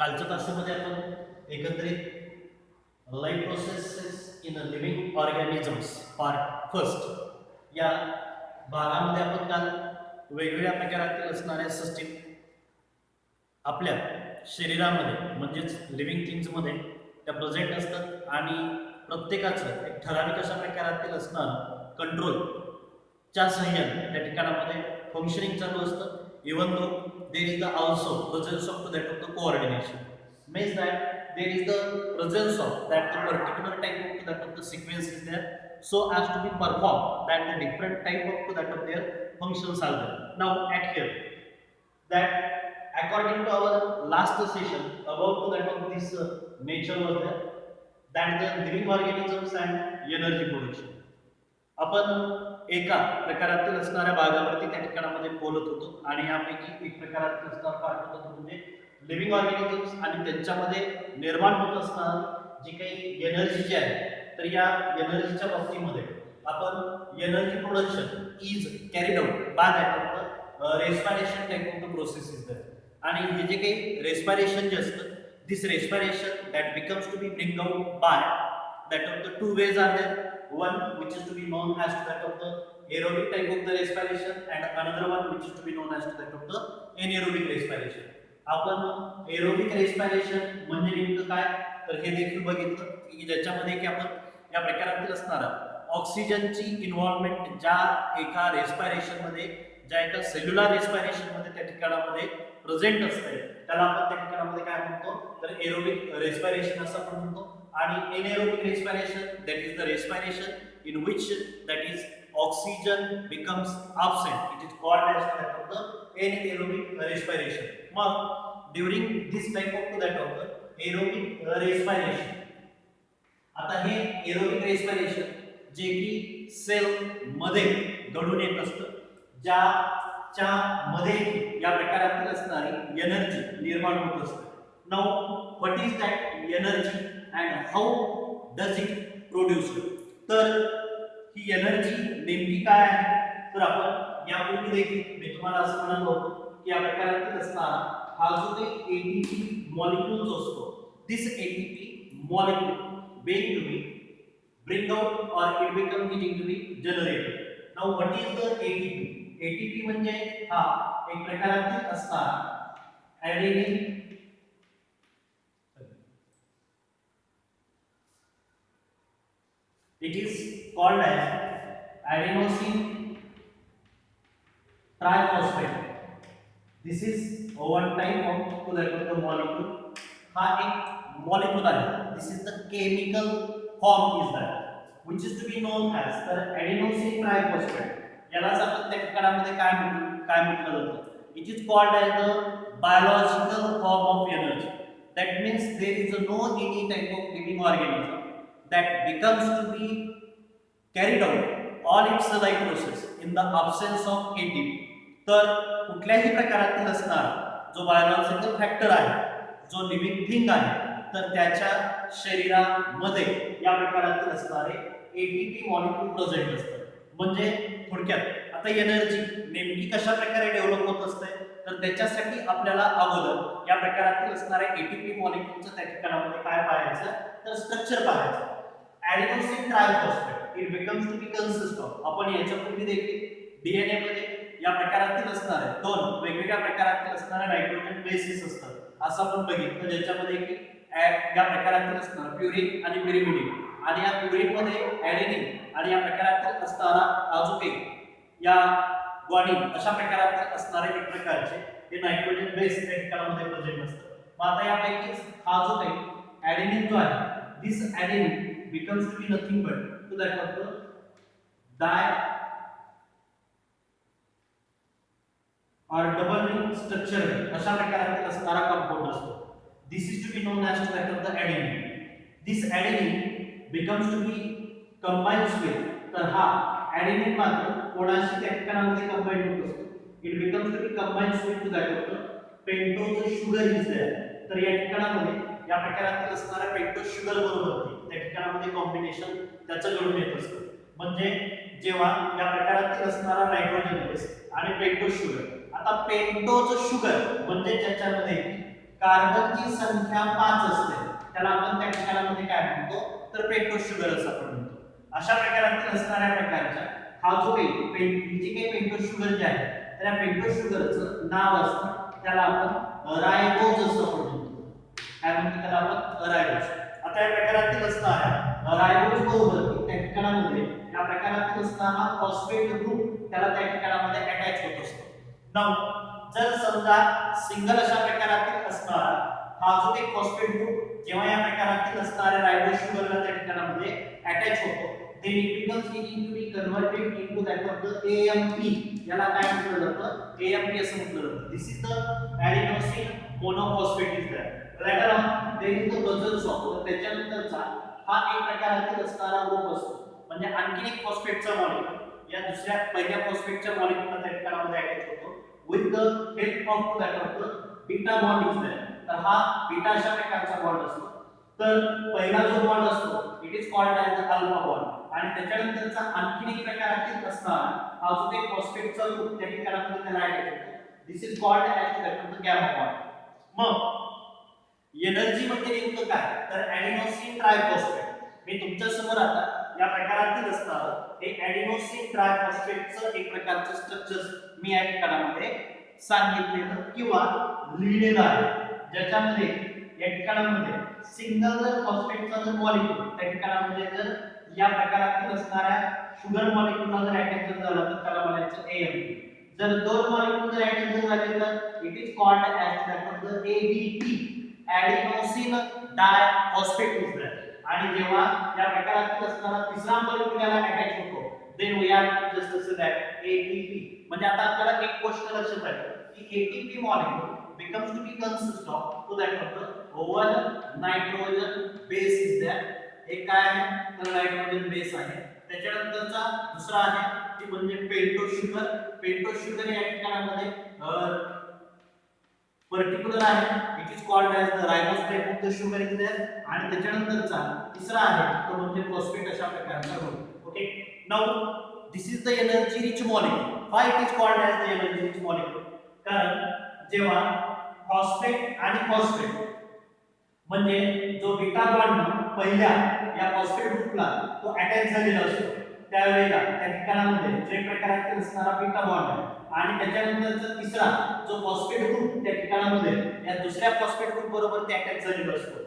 कालच्या तासामध्ये आपण एकत्रित life processes in living organisms part first या भागामध्ये आपण काल वेगवेगळ्या प्रकारातील असणाऱ्या सिस्टीम आपल्या शरीरामध्ये म्हणजेच लिव्हिंग थिंग्समध्ये त्या प्रेझेंट असतात आणि प्रत्येकाचं एक ठराविक अशा प्रकारातील असणारं कंट्रोलच्या सहाय्याने त्या ठिकाणामध्ये फंक्शनिंग चालू असतं. Even though there is the also presence of that of the coordination, means that there is the presence of that the particular type of that of the sequence is there, so as to be performed that the different type of that of their functions are there. Now at here that according to our last session about that of this nature was there, that the living organisms and energy production. आपण एका प्रकारातील असणाऱ्या भागावरती त्या ठिकाणामध्ये बोलत होतो आणि यापैकी एक प्रकारातील असणारा भाग होता तो म्हणजे लिव्हिंग ऑर्गॅनिझम्स आणि त्यांच्यामध्ये निर्माण होत असणारी जी काही एनर्जी जी आहे, तर या एनर्जीच्या बाबतीमध्ये आपण energy production is carried out by that of respiration type of the process is there. आणि हे जे काही रेस्पिरेशन जे असतं, this respiration that becomes to be bring out by that of the two ways are there, one which is to be known as to that of the aerobic type of the respiration and another one which is to be known as to that of the anaerobic respiration. आपण aerobic respiration म्हणजे नेमकं काय, तर हे देखील बघितलं की ज्याच्यामध्ये की आपण या प्रकारातील असणारा ऑक्सिजनची इन्व्हॉल्वमेंट ज्या एका रेस्पिरेशन मध्ये, ज्या एका सेल्युलर रेस्पिरेशन मध्ये त्या ठिकाणामध्ये प्रेझेंट असते, त्याला आपण त्या ठिकाणामध्ये काय म्हणतो, तर एरोबिक रेस्पिरेशन असं आपण म्हणतो. आणि anaerobic respiration, that is the respiration in which that is oxygen becomes absent, it is called as that of the anaerobic respiration. Now during this type of that of the aerobic respiration, आता हे aerobic respiration जे की sale मध्ये घडून येत असतं, ज्याच्या मध्ये या प्रकारातील असणारी एनर्जी निर्माण होत असते. Now what is that energy and how does it produce? तर ही एनर्जी नेमकी काय आहे, तर आपण यापूर्वी देखील मी तुम्हाला असं म्हणालो होतो की या प्रकारातील असणारा हा जो काही एटीपी मॉलिक्यूल्स असतो, this ATP molecule being to be bring out or it become getting to be generated. Now what is the ATP? ATP म्हणजे हा एक प्रकारातील असणारा ॲडेनिन, it is called as adenosine triphosphate. This is one type of the molecule. हा एक molecule आहे. This is the chemical form is that which is to be known as the adenosine triphosphate. यालाच आपण त्या ठिकाणामध्ये काय म्हटलं जातं, it is called as the biological form of energy. That means there is no any type of living organism that becomes to be carried out all its life process in the absence of ATP. तर कुठल्याही प्रकारातील असणारा जो biological factor आहे, जो living thing आहे, तर त्याच्या शरीरामध्ये या प्रकारातील असणारे एटीपी मॉलिक्यूल प्रेझेंट असतात. म्हणजे थोडक्यात आता एनर्जी नेमकी कशा प्रकारे डेव्हलप होत असते, तर त्याच्यासाठी आपल्याला अगोदर या प्रकारातील असणाऱ्या एटीपी मॉलिक्यूलचं त्या ठिकाणामध्ये काय पाहायचं, तर स्ट्रक्चर पाहायचं. adenosine triphosphate it becomes to be consist of, आपण याच्यापूर्वी देखील डीएनए मध्ये या प्रकारातील असणारे दोन वेगवेगळ्या प्रकारातील असणारे नायट्रोजन बेसिस असतात असं आपण बघितलं, ज्याच्यामध्ये की या प्रकारातील असणारा प्युरिन आणि पिरिमिडिन, आणि या प्युरिन मध्ये ॲडेनिन आणि या प्रकारातील असणारा आजोके या ग्वानिन अशा प्रकारातील असणारे एक प्रकारचे हे नायट्रोजन बेस त्या ठिकाणामध्ये प्रेझेंट असतात. मग आता यापैकी हा जो काही ॲडेनिन जो आहे, दिस ॲडेनिन becomes to be nothing but to that of the di or double ring structure अशा प्रकारातील असणारा कंपाऊंड असतो. This is to be known as to that of the adenine. This adenine becomes to be combines with, तर हा adenine मात्र कोणाशी त्या ठिकाणामध्ये combine होत असतो, it becomes to be combines with to that of the pentose sugar is there. तर या ठिकाणामध्ये या प्रकारातील असणाऱ्या पेंटोज शुगर बरोबर त्या ठिकाणामध्ये कॉम्बिनेशन त्याचं घडून येत असतं. म्हणजे जेव्हा या प्रकारातील असणारा नायट्रोजन बेस आणि पेंटोज शुगर, आता पेंटोज शुगर म्हणजे ज्याच्यामध्ये कार्बनची संख्या 5 असते त्याला आपण त्या ठिकाणामध्ये काय म्हणतो तर पेंटोस शुगर असं आपण म्हणतो. अशा प्रकारातील असणाऱ्या प्रकारच्या हा जो काही पेंटोस शुगर जे आहे तर या पेंटोस शुगरचं नाव असतं त्याला आपण रायबोज असं आपण म्हणतो. काय म्हणतो त्याला आपण रायबोज. आता या प्रकारातील असणाऱ्या रायबोज बरोबर त्या ठिकाणामध्ये या प्रकारातील असणारा फॉस्फेट ग्रुप त्याला त्या ठिकाणामध्ये अटॅच होत असतो. नाउ जर समजा सिंगल अशा प्रकारातील असणारा हा जो एक फॉस्फेट ग्रुप जेव्हा या प्रकारातील असणाऱ्या रायबोज शुगरला त्या ठिकाणामध्ये अटॅच होतो then it becomes to be converted into that of the AMP. याला काय म्हटलं जातं AMP असं म्हटलं जातं. This is the adenosine monophosphate is there. Later on there is the presence of त्याच्यानंतरचा हा एक प्रकारातील असणारा ग्रुप असतो म्हणजे आणखी एक फॉस्फेटचा मॉलिक्यूल या दुसऱ्या पहिल्या फॉस्फेटच्या मॉलिक्यूलला त्या ठिकाणामध्ये अटॅच होतो with the help of that of the beta bond is there. तर हा बीटा अशा प्रकारचा बॉन्ड असतो. तर पहिला जो बॉन्ड असतो it is called as the alpha bond आणि त्याच्यानंतरचा आणखी एक प्रकारातील असणारा हा जो काही फॉस्फेटचा ग्रुप त्या ठिकाणामध्ये त्याला अटॅच होतो. This is called as the gamma bond. मग एनर्जी म्हणजे नेमकं काय तर ॲडिनोसिन ट्रायफॉस्फेट. मी तुमच्या समोर आता या प्रकारातील असणारं हे ॲडिनोसिन ट्रायफॉस्फेटचं एक प्रकारचं स्ट्रक्चर मी या ठिकाणामध्ये सांगितलेलं किंवा लिहिलेलं आहे ज्याच्यामध्ये या ठिकाणामध्ये सिंगल जर फॉस्फेटचा जर मॉलिक्यूल त्या ठिकाणामध्ये जर या प्रकारातील असणाऱ्या शुगर मॉलिक्यूलला जर अटॅच झाला तर त्याला म्हणायचं AMP. जर दोन मॉलिक्यूल जर अटॅच झाले तर it is called as that of the ADP adenosine diphosphate is that. आणि जेव्हा या प्रकारातील असणारा तिसरा मॉलिक्यूल याला अटॅच होतो देन वी आर जस्ट असे दॅट ATP. म्हणजे आता आपल्याला एक गोष्ट लक्षात आली की ATP molecule becomes to be consist of to that of the one nitrogen base is there. एक काय आहे तर नायट्रोजन बेस आहे. त्याच्यानंतरचा दुसरा आहे ती म्हणजे पेंटोस शुगर. पेंटोस शुगर या ठिकाणामध्ये पर्टिक्युलर आहे it is called as the ribose type of the sugar is there. आणि त्याच्यानंतरचा तिसरा आहे तो म्हणजे फॉस्फेट अशा प्रकारचा group. Okay now this is the energy rich molecule. Why it is called as the energy rich molecule कारण जेव्हा फॉस्फेट आणि फॉस्फेट म्हणजे जो बीटा बॉन्ड पहिल्या या फॉस्फेट ग्रुपला तो अटॅच झालेला असतो त्यावेळेला त्या ठिकाणामध्ये जे प्रकारातील असणारा बीटा बॉन्ड आहे आणि त्याच्यानंतरचा तिसरा जो फॉस्फेट ग्रुप त्या ठिकाणामध्ये या दुसऱ्या फॉस्फेट ग्रुप बरोबर ते अटॅच झालेला असतो.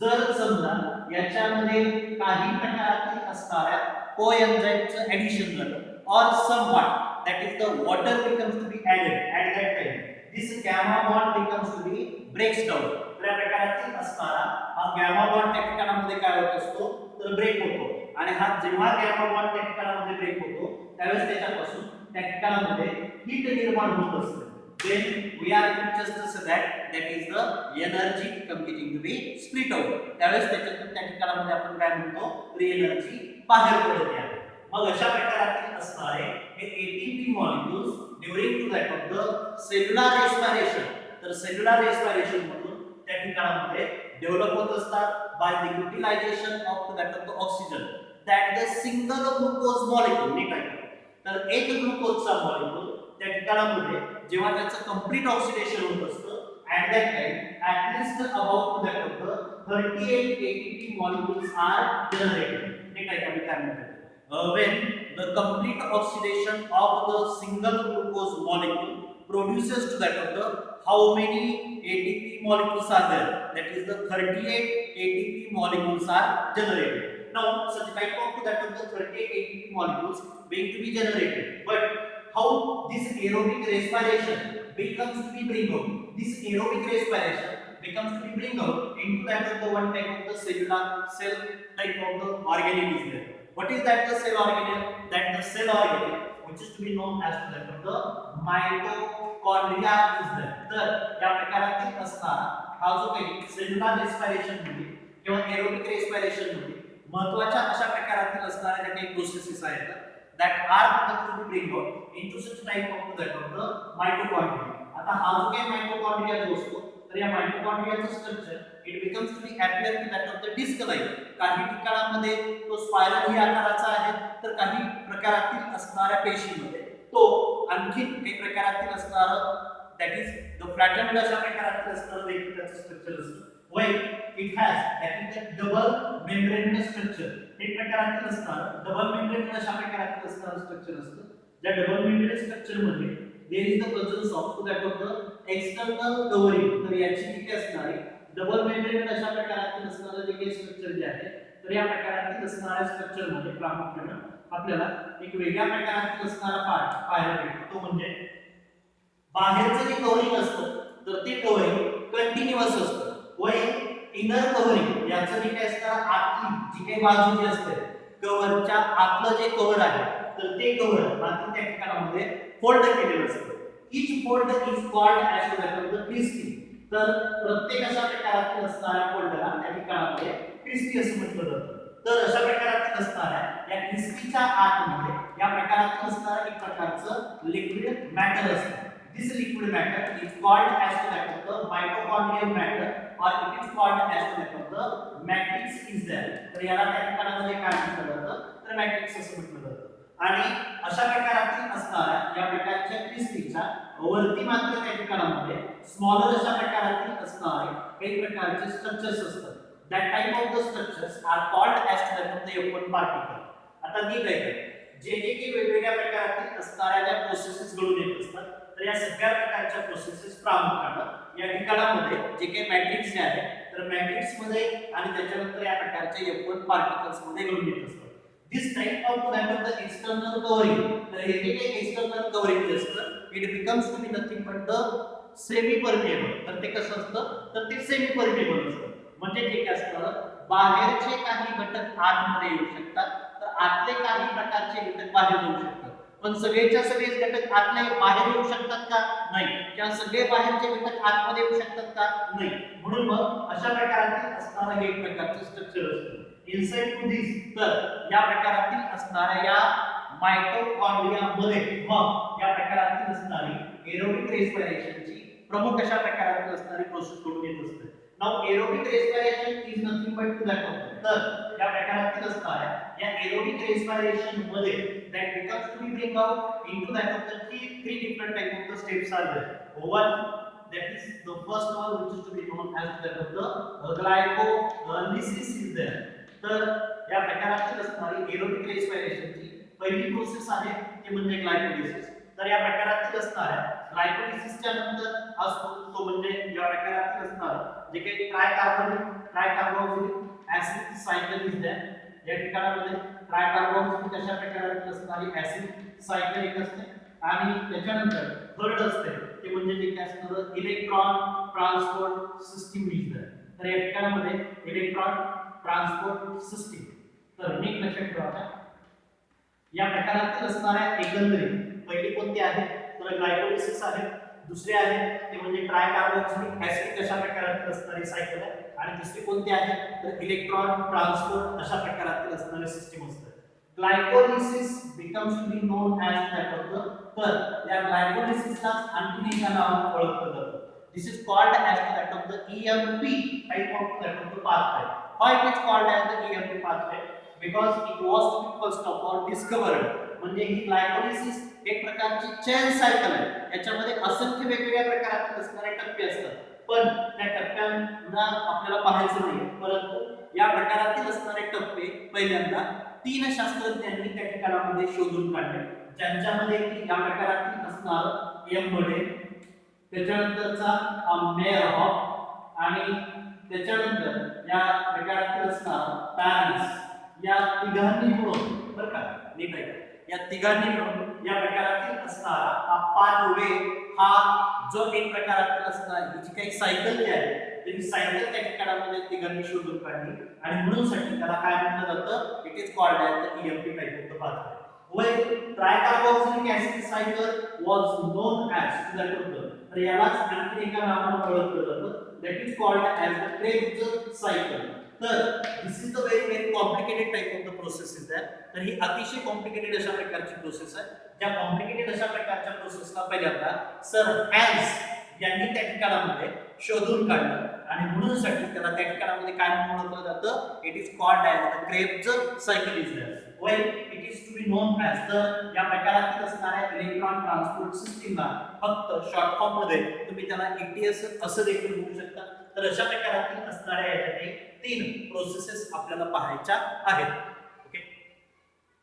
जर समजा याच्यामध्ये काही प्रकारातील असणाऱ्या कोएन्झाइमचं ऍडिशन झालं और somewhat that is the water becomes to be added at that time this gamma bond becomes to be breaks down. तर या प्रकारातील असणारा हा गॅमा बॉन्ड त्या ठिकाणामध्ये काय होत असतो तर ब्रेक होतो आणि हा जेव्हा गॅमा बॉन्ड त्या ठिकाणामध्ये ब्रेक होतो त्यावेळेस त्याच्यापासून त्या ठिकाणामध्ये हीट निर्माण होत असते. then we are just to say that is the energy coming to be split out. त्यावेळेस त्याच्यातून त्या ठिकाणामध्ये आपण काय म्हणतो तर एनर्जी बाहेर पडते आहे. मग अशा प्रकारातील असणारे हे ATP molecules during to that of the cellular respiration तर सेल्युलर रेस्पिरेशन मधून त्या ठिकाणामध्ये डेव्हलप होत असतात by the utilization of that of the oxygen that the single glucose molecule नीट आहे. तर एक ग्लुकोजचा मॉलिक्यूल त्या ठिकाणामध्ये जेव्हा त्याचं कंप्लीट ऑक्सिडेशन होत असतं at that time at least about that of the 38 ATP molecules are generated. नीट आहे का मी काय म्हणतो when the complete oxidation of the single glucose molecule produces to that of the how many ATP molecules are there that is the 38 ATP molecules are generated. Now such type of that of the 38 ATP molecules being to be generated but how this aerobic respiration becomes to be bring out this aerobic respiration becomes to be bring out into that of the one type of the cellular cell type of the organelle is there. What is that the cell organelle? That the cell organelle which is to be known as that of the mitochondria is there. तर या प्रकारातील असणारा हा जो काही cellular respiration मध्ये किंवा aerobic respiration मध्ये महत्त्वाच्या अशा प्रकारातील असणाऱ्या ज्या काही प्रोसेसेस आहेत that are supposed to be bring out into such type of that of the mitochondria. आता हा जो काही मायटोकॉन्ड्रिया जो असतो तर या मायटोकॉन्ड्रियाचं structure it becomes to be appear to that of the disc like. काही ठिकाणामध्ये तो स्पायरल ही आकाराचा आहे तर काही प्रकारातील असणाऱ्या पेशीमध्ये तो आणखी एक प्रकारातील असणारा दॅट इज द फ्लॅटन्ड अशा प्रकारातील असणारं देखील त्याचं स्ट्रक्चर असतं. While it has that is double membranous structure. एक प्रकारातील असणार डबल मेम्ब्रेन अशा प्रकारातील असणारं स्ट्रक्चर असतं. ज्या डबल मेम्ब्रेन स्ट्रक्चर मध्ये there is the presence of to that of the external covering. तर याची किती असणार आहे डबल मेम्ब्रेन अशा प्रकारातील असणारं जे काही स्ट्रक्चर जे आहे तर या प्रकारातील असणाऱ्या स्ट्रक्चर मध्ये प्रामुख्याने आपल्याला एक वेगळ्या प्रकारातील असणारा पार्ट पाहायला भेटतो. तो म्हणजे बाहेरचं जे कव्हरिंग असतं तर ते कव्हरिंग कंटिन्युअस असतं. वरील इनर कव्हरिंग याचं जे काय असतं आतली जी काही बाजू जी असते कव्हरच्या आतलं जे कव्हर आहे तर ते कव्हर मात्र त्या ठिकाणामध्ये फोल्ड केलेलं असतं. Each fold is called as the cristae. तर प्रत्येक अशा प्रकारातील असणाऱ्या फोल्डला त्या ठिकाणामध्ये क्रिस्टी असं म्हटलं जातं. तर अशा प्रकारातील असणाऱ्या या क्रिस्टीच्या आतमध्ये या प्रकारातील असणारं एक प्रकारचं लिक्विड मॅटर असतं. This liquid matter is called as the mitochondrial matter or it is called as the matrix is there. तर याला त्या ठिकाणामध्ये काय म्हटलं जातं तर मॅट्रिक्स असं म्हटलं जातं. आणि अशा प्रकारातील असणाऱ्या या प्रकारच्या क्रिस्टीच्या वरती मात्र त्या ठिकाणामध्ये स्मॉलर अशा प्रकारातील असणारे काही प्रकारचे स्ट्रक्चर्स असतात. That type of the structures are called as the F1 particle. आता नीट आहे जे काही वेगवेगळ्या प्रकारातील असणाऱ्या ज्या प्रोसेसेस घडून येत असतात तर या सगळ्या प्रकारच्या प्रोसेसेस प्रामुख्याने या ठिकाणामध्ये जे काही मॅट्रिक्स जे आहे तर मॅट्रिक्स मध्ये आणि त्याच्यानंतर या प्रकारच्या F1 पार्टिकल्स मध्ये घडून येत असतात. This type of that of the external covering. तर हे जे काही एक्सटर्नल कव्हरिंग जे असतं it becomes to be nothing but the semi permeable. तर ते कसं असतं तर ते सेमी परमिएबल असतं. म्हणजे जे काय असतं बाहेरचे काही घटक आतमध्ये येऊ शकतात तर आतले काही प्रकारचे घटक बाहेर येऊ शकतात. पण सगळेच्या सगळेच घटक आतले बाहेर येऊ शकतात का नाही किंवा सगळे बाहेरचे घटक आतमध्ये येऊ शकतात का नाही. म्हणून मग अशा प्रकारातील असणारं हे एक प्रकारचं स्ट्रक्चर असतं. इनसाइड टू दिस तर या प्रकारातील असणाऱ्या या मायटोकॉन्ड्रियामध्ये मग या प्रकारातील असणारी एरोबिक रेस्पिरेशनची प्रमुख अशा प्रकारातील असणारी प्रोसेस घडून येत असते. Now aerobic respiration is nothing but to that of तर या प्रकारातील असणाऱ्या या एरोबिक रेस्पिरेशन मध्ये that becomes to be bring out into that of the three different type of the steps are there. One that is the first one which is to be known as that of the glycolysis is there. तर या प्रकारातील असणारी aerobic रेस्पिरेशनची पहिली process आहे ती म्हणजे glycolysis. तर या प्रकारातील असणाऱ्या ग्लायकोलिसिसच्या नंतर असतो तो म्हणजे या प्रकारातील असणारं जे काही ट्रायकार्बोक्सिलिक ऍसिड सायकल इज देयर. या ठिकाणामध्ये ट्रायकार्बोक्सिलिक अशा प्रकारातील असणारी ऍसिड सायकल एक असते आणि त्याच्यानंतर थर्ड असते ते म्हणजे जे काय असतं electron transport system is there. तर या ठिकाणामध्ये इलेक्ट्रॉन ट्रान्सपोर्ट सिस्टीम. तर नीट लक्षात ठेवा या प्रकारातील असणाऱ्या एकंदरीत पहिली कोणती आहे तर ग्लायकोलिसिस आहे. दुसरी आहे ते म्हणजे ट्रायकार्बोक्सिलिक ऍसिड अशा प्रकारातील असणारी सायकल आहे आणि दुसरी कोणती आहे तर इलेक्ट्रॉन ट्रान्सपोर्ट अशा प्रकारातील असणारी सिस्टीम असते. Glycolysis becomes to be known as that of the तर या ग्लायकोलिसिसला आणखी एका नावाने ओळखलं जातं. This is called as that of the EMP type of that of the pathway. Why it is called as the EMP pathway because it was to be first of all discovered. म्हणजे ही glycolysis एक प्रकारची chain cycle आहे. याच्यामध्ये असंख्य वेगवेगळ्या प्रकारातील असणारे टप्पे असतात पण त्या टप्प्यांना आपल्याला पाहायचं नाही. परंतु या प्रकारातील असणारे टप्पे पहिल्यांदा 3 शास्त्रज्ञांनी त्या ठिकाणामध्ये शोधून काढले ज्यांच्यामध्ये की या प्रकारातील असणार एम बडे त्याच्यानंतरचा मेयरहॉफ आणि त्याच्यानंतर या प्रकारातील असणार पॅरिस. या तिघांनी मिळून बरं का नीट आहे या तिघांनी मिळून या प्रकारातील असणारा हा पाथवे हा जो एक प्रकारातील असणार जी काही सायकल जी आहे ती सायकल त्या ठिकाणामध्ये तिघांनी शोधून काढली आणि म्हणून साठी त्याला काय म्हटलं जातं it is called as the EMP type of the pathway. When tricarboxylic acid cycle was known as that of the तर यालाच आणखी एका नावाने ओळखलं जातं that is called as the Krebs cycle. तर this is the very complicated type of the process is that. तर ही अतिशय कॉम्प्लिकेटेड अशा प्रकारची प्रोसेस आहे. ज्या कॉम्प्लिकेटेड अशा प्रकारच्या प्रोसेसला पहिल्यांदा सर हॅन्स यांनी त्या ठिकाणामध्ये शोधून काढलं आणि म्हणून साठी त्याला त्या ठिकाणामध्ये काय म्हणून ओळखलं जातं it is called as the Krebs cycle is that. When it is to be known as the या प्रकारातील असणाऱ्या इलेक्ट्रॉन ट्रान्सपोर्ट सिस्टीमला फक्त शॉर्ट फॉर्म मध्ये तुम्ही त्याला ETS असं देखील म्हणू शकता. तर तर अशा प्रकारातील असणाऱ्या याच्यात 3 प्रोसेसेस आपल्याला पाहायच्या आहेत.